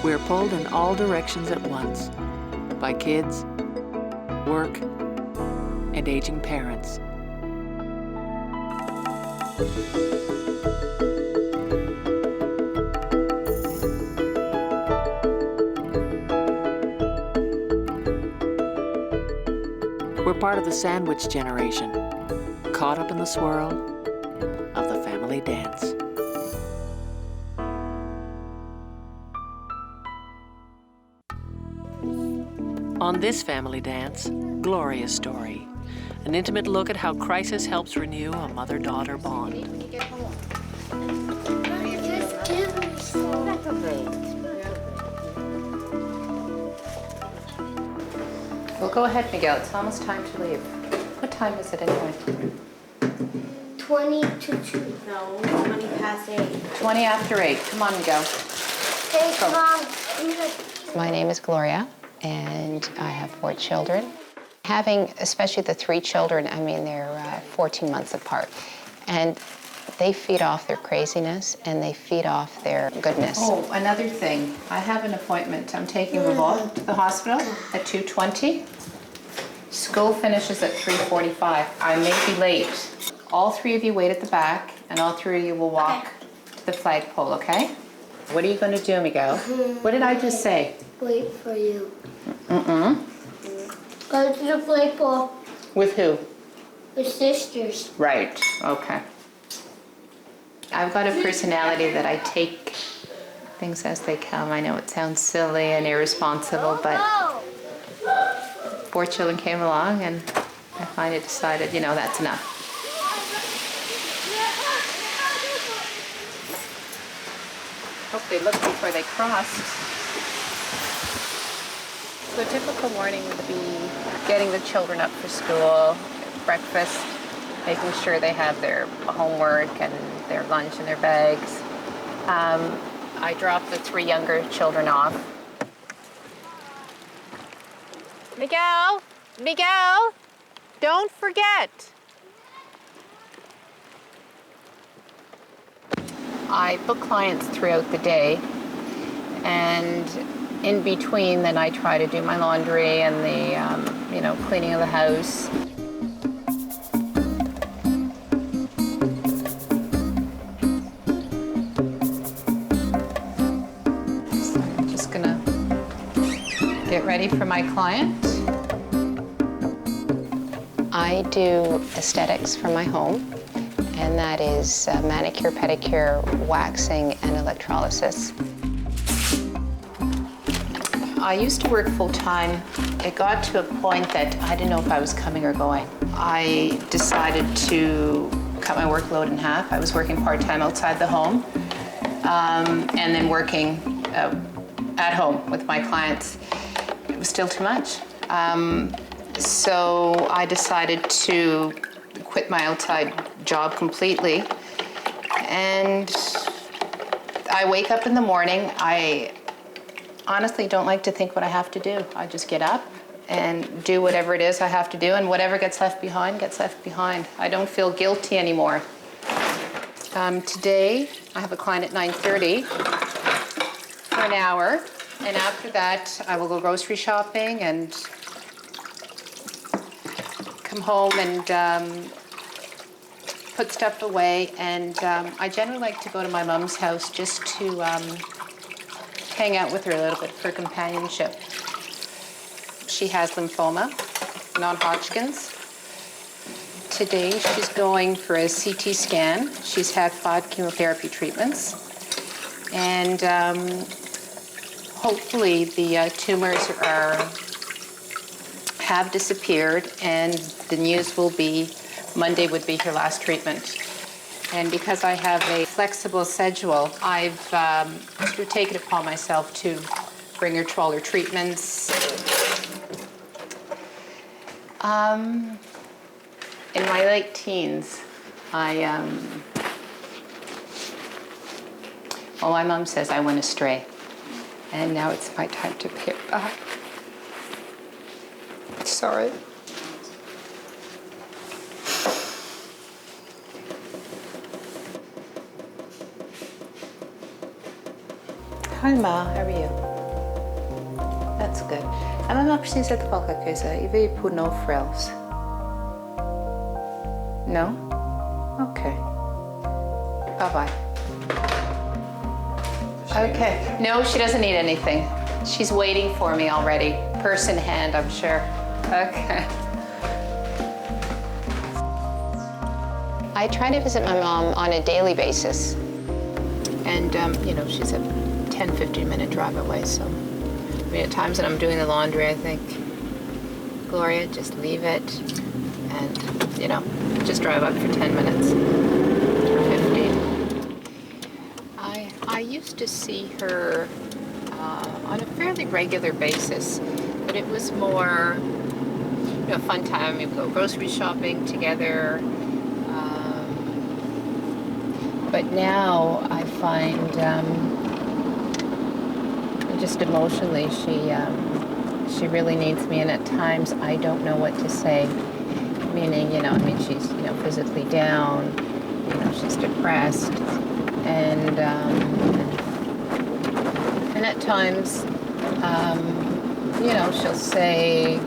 We're pulled in all directions at once by kids, work, and aging parents. We're part of the sandwich generation, caught up in the swirl of the family dance. On this family dance, Gloria's story, an intimate look at how crisis helps renew a mother-daughter bond. Well, go ahead, Miguel. It's almost time to leave. What time is it anyway? 20 to 2. No, 20 past 8. 20 after 8. Come on, Miguel. Hey, Go. Mom. My name is Gloria, and I have 4 children. Having, especially the 3 children, I mean, they're 14 months apart, and they feed off their craziness, and they feed off their goodness. Oh, another thing. I have an appointment. I'm taking Revolt to the hospital at 2:20. School finishes at 3:45. I may be late. All 3 of you wait at the back, and all 3 of you will walk to the flagpole, okay? What are you going to do, Miguel? What did I just say? Wait for you. Mm-mm. Go to the flagpole With who? with sisters. Right, okay. I've got a personality that I take things as they come. I know it sounds silly and irresponsible, but 4 children came along and I finally decided, you know, that's enough. Hope they looked before they crossed. So a typical morning would be getting the children up for school, breakfast, making sure they have their homework and their lunch in their bags. I drop the 3 younger children off. Miguel, Miguel, don't forget. I book clients throughout the day, and in between, then I try to do my laundry and the, cleaning of the house. So I'm just gonna get ready for my client. I do aesthetics for my home, and that is manicure, pedicure, waxing, and electrolysis. I used to work full-time. It got to a point that I didn't know if I was coming or going. I decided to cut my workload in half. I was working part-time outside the home, and then working at home with my clients. It was still too much. So I decided to quit my outside job completely. And I wake up in the morning. I honestly don't like to think what I have to do. I just get up and do whatever it is I have to do, and whatever gets left behind, gets left behind. I don't feel guilty anymore. Today, I have a client at 9:30 for an hour, and after that, I will go grocery shopping and come home and put stuff away, and I generally like to go to my mom's house just to hang out with her a little bit for companionship. She has lymphoma, non-Hodgkin's. Today she's going for a CT scan. She's had 5 chemotherapy treatments, and hopefully the tumors have disappeared, and the news will be Monday would be her last treatment. And because I have a flexible schedule, I've sort of taken it upon myself to bring her to all her treatments. In my late teens, my mom says I went astray. And now it's my time to pay it back. Sorry. Hi, Ma. How are you? That's good. A mamãe precisa de qualquer coisa. E veio por no frills. No? Okay. Bye-bye. Okay. No, she doesn't need anything. She's waiting for me already. Purse in hand, I'm sure. Okay. I try to visit my mom on a daily basis. And, she's a 10, 15-minute drive away, so. At times when I'm doing the laundry, I think, Gloria, just leave it and, just drive up for 10 minutes or 15. I used to see her on a fairly regular basis, but it was more, fun time. We'd go grocery shopping together. But now I find just emotionally she really needs me, and at times I don't know what to say. Meaning, she's physically down, she's depressed, and at times, she'll say,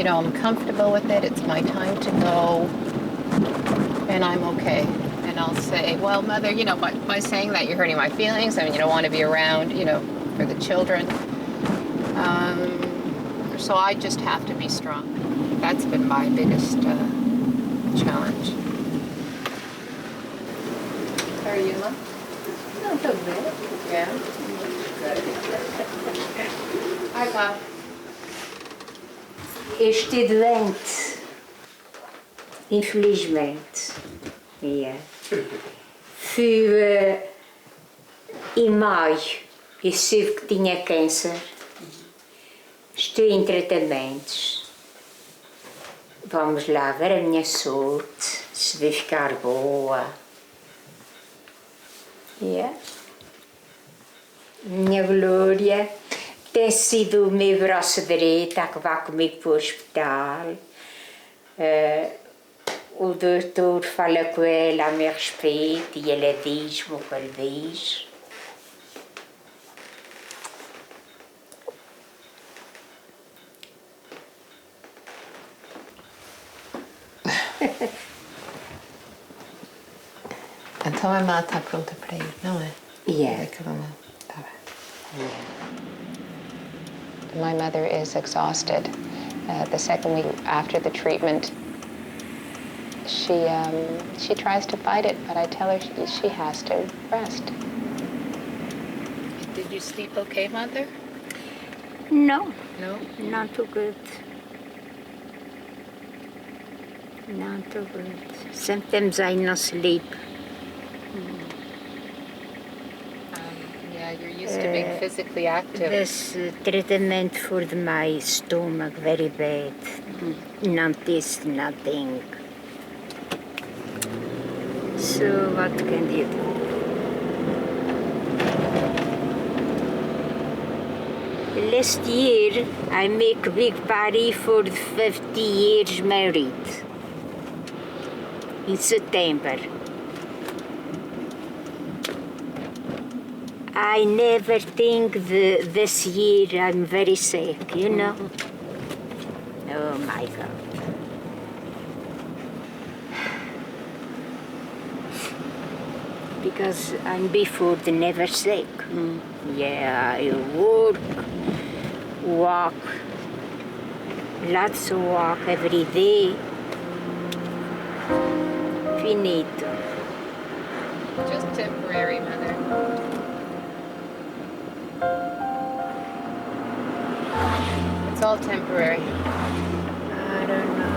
I'm comfortable with it. It's my time to go, and I'm okay. And I'll say, well, Mother, by saying that, you're hurting my feelings. I mean, you don't want to be around, for the children. So I just have to be strong. That's been my biggest challenge. How are you, Mom? Not so bad. Yeah. Hi, Pop. Estou doente, infelizmente. Yeah. Fui em maio e soube que tinha câncer. Estou em tratamentos. Vamos lá ver a minha saúde, se vai ficar boa. Yeah. Minha Glória tem sido o meu braço direito a que vai comigo para o hospital. O doutor fala com ela a meu respeito e ela diz-me o que ele diz. Então a mamãe está pronta para ir, não é? Yeah. É que a mamãe está bem. My mother is exhausted. The second week after the treatment, she tries to fight it, but I tell her she has to rest. Did you sleep okay, Mother? No, No? not too good. Not too good. Sometimes I not sleep. Yeah, you're used to being physically active. This treatment for my stomach very bad. Not this, nothing. So what can you do? Last year I make a big party for 50 years married. In September. I never think this year I'm very sick, you know? Oh my God. Because I'm before the never sick. Yeah, I work, walk, lots of walk every day. Finito. Just temporary, Mother. It's all temporary. I don't know.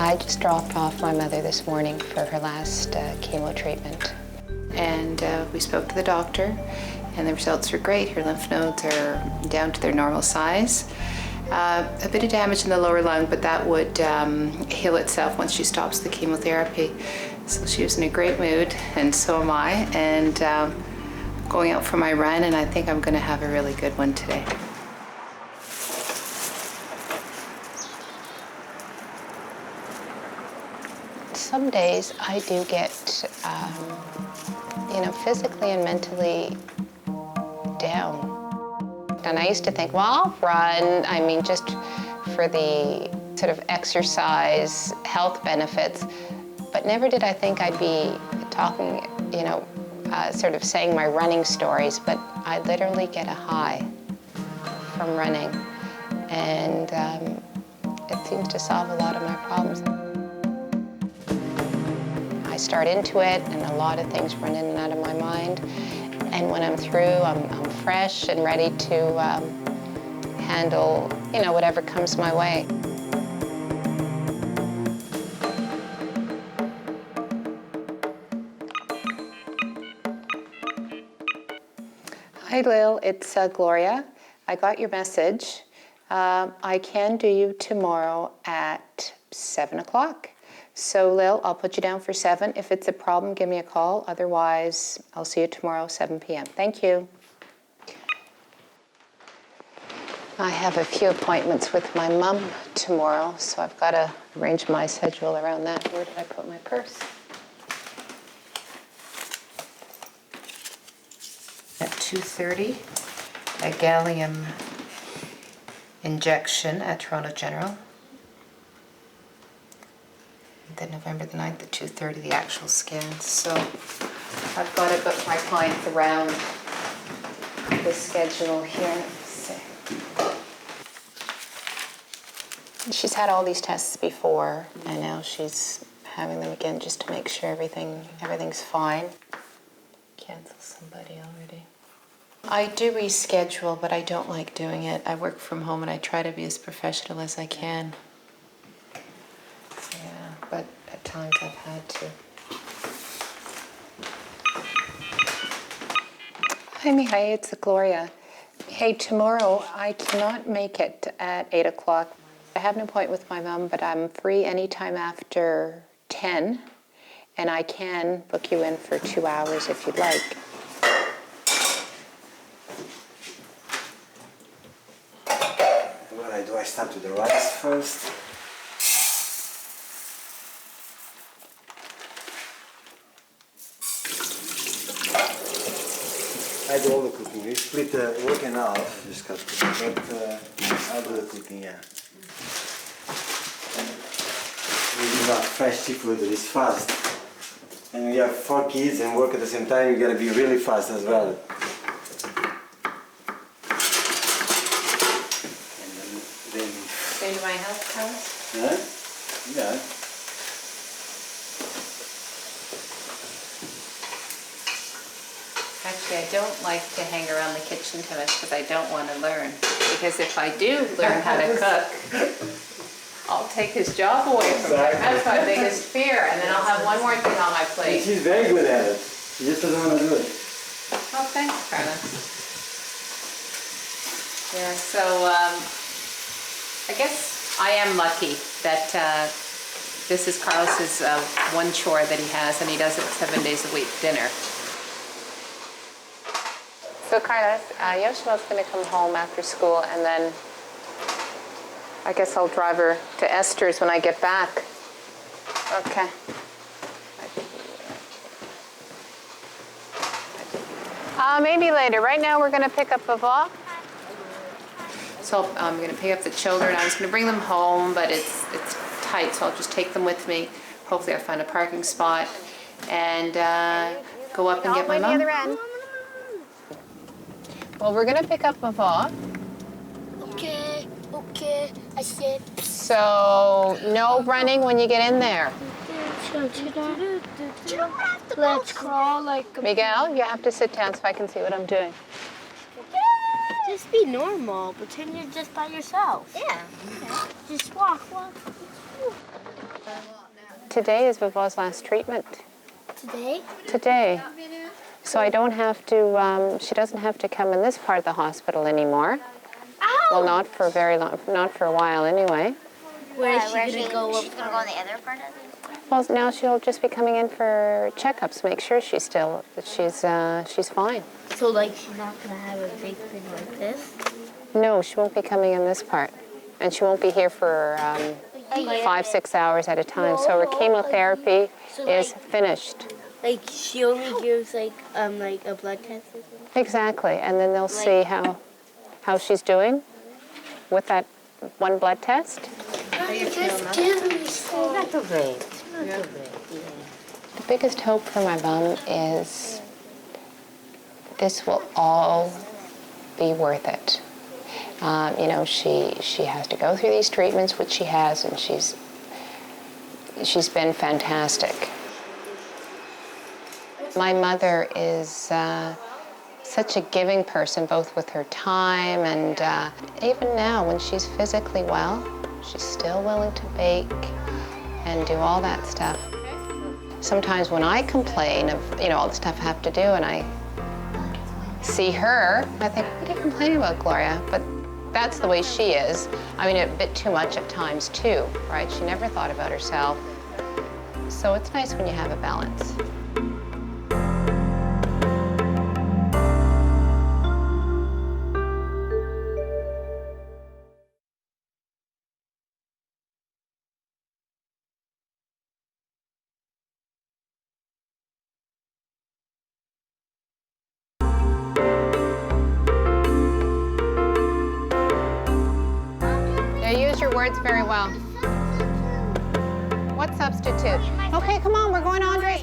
I just dropped off my mother this morning for her last chemo treatment. And we spoke to the doctor, and the results are great. Her lymph nodes are down to their normal size. a bit of damage in the lower lung, but that would heal itself once she stops the chemotherapy. So she was in a great mood, and so am I, and going out for my run, and I think I'm going to have a really good one today. Some days I do get, physically and mentally down. And I used to think, well, I'll run, just for the sort of exercise, health benefits, but never did I think I'd be talking, sort of saying my running stories, but I literally get a high from running, and it seems to solve a lot of my problems. I start into it, and a lot of things run in and out of my mind, and when I'm through, I'm fresh and ready to handle, whatever comes my way. Hi, Lil. It's Gloria. I got your message. I can do you tomorrow at 7 o'clock. So, Lil, I'll put you down for 7. If it's a problem, give me a call. Otherwise, I'll see you tomorrow, 7 p.m. Thank you. I have a few appointments with my mom tomorrow, so I've got to arrange my schedule around that. Where did I put my purse? At 2:30, a gallium injection at Toronto General. And then November the 9th at 2:30, the actual scan. So I've got to book my clients around the schedule here. Let's see. She's had all these tests before, and now she's having them again just to make sure everything's fine. Cancel somebody already. I do reschedule, but I don't like doing it. I work from home and I try to be as professional as I can. Yeah, but at times I've had to. Hi, Mihai, it's Gloria. Hey, tomorrow I cannot make it at 8 o'clock. I have an appointment with my mom, but I'm free anytime after 10, and I can book you in for 2 hours if you'd like. What I start with the rice first. I do all the cooking. We split the work and out. Just cut, but I'll do the cooking. Yeah. We use our fresh seafood. It's fast. And we have 4 kids and work at the same time. You gotta be really fast as well. Going to my house, Carlos? Yeah? Yeah. Actually, I don't like to hang around the kitchen too much because I don't want to learn. Because if I do learn how to cook, I'll take his job away from her. That's my biggest fear. And then I'll have one more thing on my plate. She's very good at it. She just doesn't want to do it. Oh, thanks, Carlos. Yeah, so I guess I am lucky that this is Carlos's one chore that he has, and he does it 7 days a week, dinner. So Carlos, Yoshimo's going to come home after school, and then I guess I'll drive her to Esther's when I get back. Okay. Maybe later. Right now we're going to pick up Vava. So I'm going to pick up the children. I was going to bring them home, but it's tight, so I'll just take them with me. Hopefully I'll find a parking spot and go up and get my mom. Well, we're going to pick up Vava. Okay, I said. So no running when you get in there. Let's crawl like a... Miguel, you have to sit down so I can see what I'm doing. Just be normal. Pretend you're just by yourself. Yeah. Just walk. Today is Vava's last treatment. Today? Today. So I don't have to, she doesn't have to come in this part of the hospital anymore. Ow! Well, not for very long, not for a while anyway. Where is she gonna go? She's gonna go on the other part of it? Well, now she'll just be coming in for checkups, make sure she's fine. So like she's not gonna have a big thing like this? No, she won't be coming in this part. And she won't be here for 5-6 hours at a time. So her chemotherapy is finished. Like she only gives like a blood test or something? Exactly. And then they'll see how she's doing with that one blood test. Not too bad. Not too bad, yeah. The biggest hope for my mom is this will all be worth it. You know, she has to go through these treatments, which she has, and she's been fantastic. My mother is such a giving person, both with her time and even now, when she's physically well, she's still willing to bake and do all that stuff. Sometimes when I complain of, you know, all the stuff I have to do, and I see her, I think, what are you complaining about, Gloria? But that's the way she is. I mean, a bit too much at times, too, right? She never thought about herself. So it's nice when you have a balance. Words very well. What substitute? Okay, come on, we're going to Andre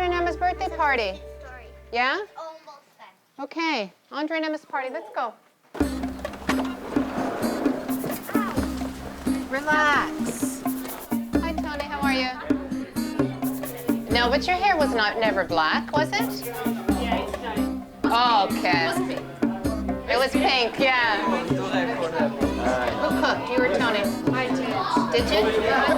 and Emma's birthday party. Yeah? Okay, Andre and Emma's party, let's go. Relax. Hi, Tony, how are you? No, but your hair was never black, was it? Yeah, it's not. Oh, okay. It was pink, yeah. Who cooked? You or Tony? I did. Did you?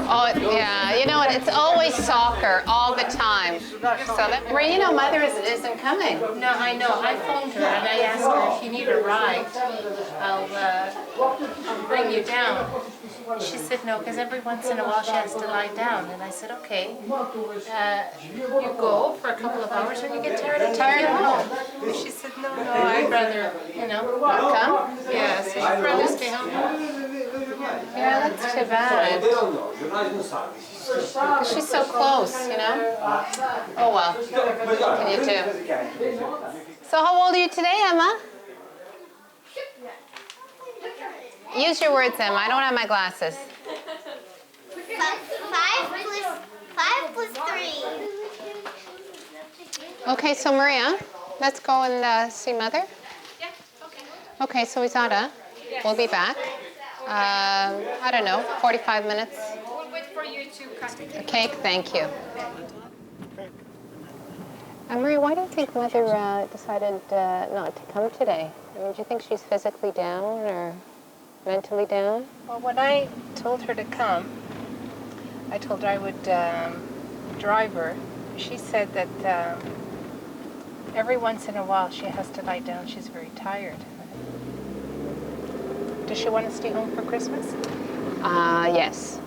Oh, yeah. You know what? It's always soccer all the time. So that, well, you know, Mother isn't coming. No, I know. I phoned her and I asked her if you need a ride, I'll bring you down. She said no, because every once in a while she has to lie down. And I said, okay, you go for a couple of hours when you get tired of home. And she said, no, I'd rather, you know, come. Yeah, so she'd rather stay home. Yeah, that's too bad. Because she's so close, you know? Oh, well. What can you do? So how old are you today, Emma? Use your words, Emma. I don't have my glasses. 5 plus 3. Okay, so Maria, let's go and see Mother. Yeah, okay. Okay, so Izada, we'll be back. I don't know, 45 minutes. We'll wait for you to cut the cake. Cake, thank you. Maria, why do you think Mother decided not to come today? I mean, do you think she's physically down or mentally down? Well, when I told her to come, I told her I would drive her. She said that every once in a while she has to lie down. She's very tired. Does she want to stay home for Christmas? Yes.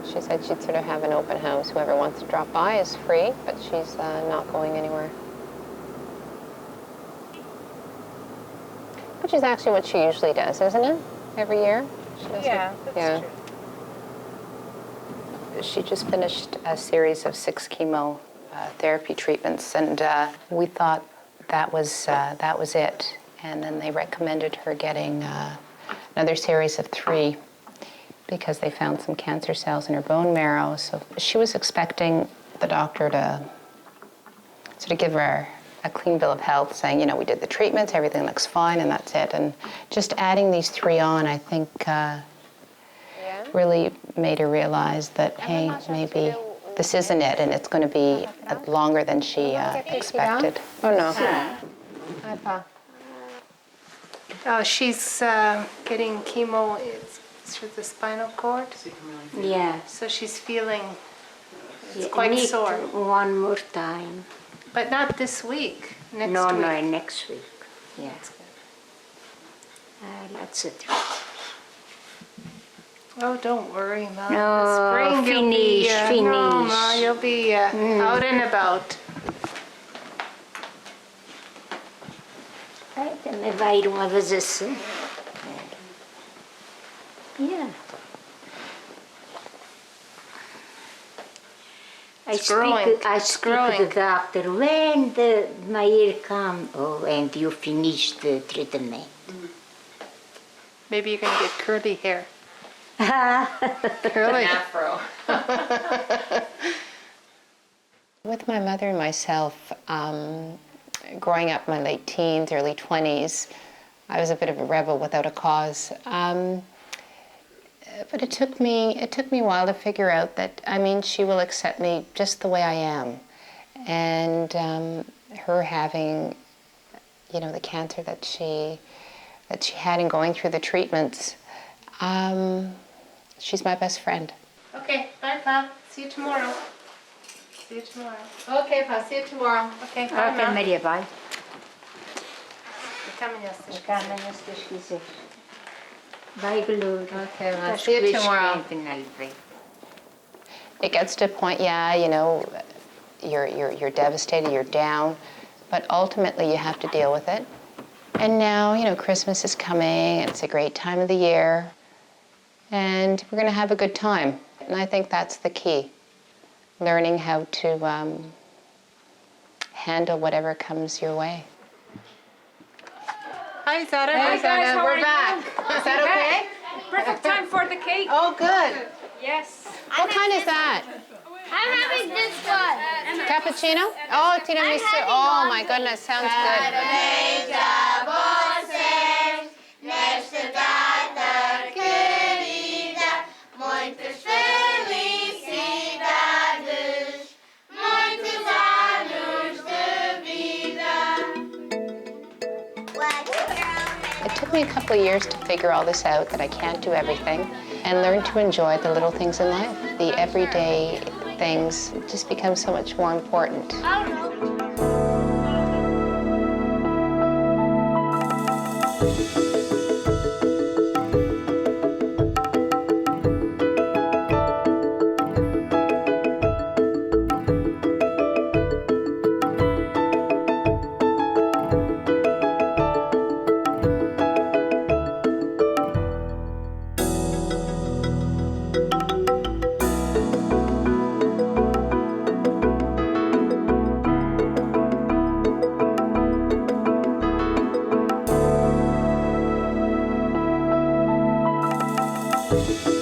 She said she'd sort of have an open house. Whoever wants to drop by is free, but she's not going anywhere. Which is actually what she usually does, isn't it? Every year? She does That's true. She just finished a series of 6 chemotherapy treatments, and we thought that was it. And then they recommended her getting another series of 3 because they found some cancer cells in her bone marrow. So she was expecting the doctor to sort of give her a clean bill of health, saying, you know, we did the treatments, everything looks fine, and that's it. And just adding these 3 on, I think, really made her realize that, hey, maybe this isn't it, and it's going to be longer than she expected. Oh, no. Hi, Pa. She's getting chemo. It's through the spinal cord. Yeah. So she's feeling Yeah, quite need sore. one more time. But not this week. Next No, week. no, next week. Yeah. Lots of treats. Oh, don't worry, Ma. No, Spring you'll be, finish. No, Ma, you'll be out and about. Ai, também vai ir uma vez assim. Yeah. I speak to the doctor when my ear come. Oh, and you finish the treatment. Maybe you're going to get curly hair. Curly afro. With my mother and myself, growing up in my late teens, early 20s, I was a bit of a rebel without a cause. But it took me a while to figure out that, I mean, she will accept me just the way I am. And her having, you know, the cancer that she had and going through the treatments, she's my best friend. Okay, bye, Pa. See you tomorrow. See you tomorrow. Okay, Pa. See you tomorrow. Okay, bye, Ok, Ma. Maria, vai. Até amanhã, se Deus Até amanhã, se Deus quiser. Vai, Gloria. Okay, Ma. See you tomorrow. It gets to a point, yeah, you know, you're devastated, you're down, but ultimately you have to deal with it. And now, you know, Christmas is coming, it's a great time of the year, and we're going to have a good time. And I think that's the key, learning how to handle whatever comes your way. Hi, Zara. Hey, guys, how We're are back. you? Is that okay? Perfect time for the cake. Oh, good. Yes. What kind is that? I'm having this one. Cappuccino? Oh, tiramisu. Oh my goodness, sounds good. It took me a couple of years to figure all this out, that I can't do everything, and learn to enjoy the little things in life. The everyday things just become so much more important. I don't know. Thank you.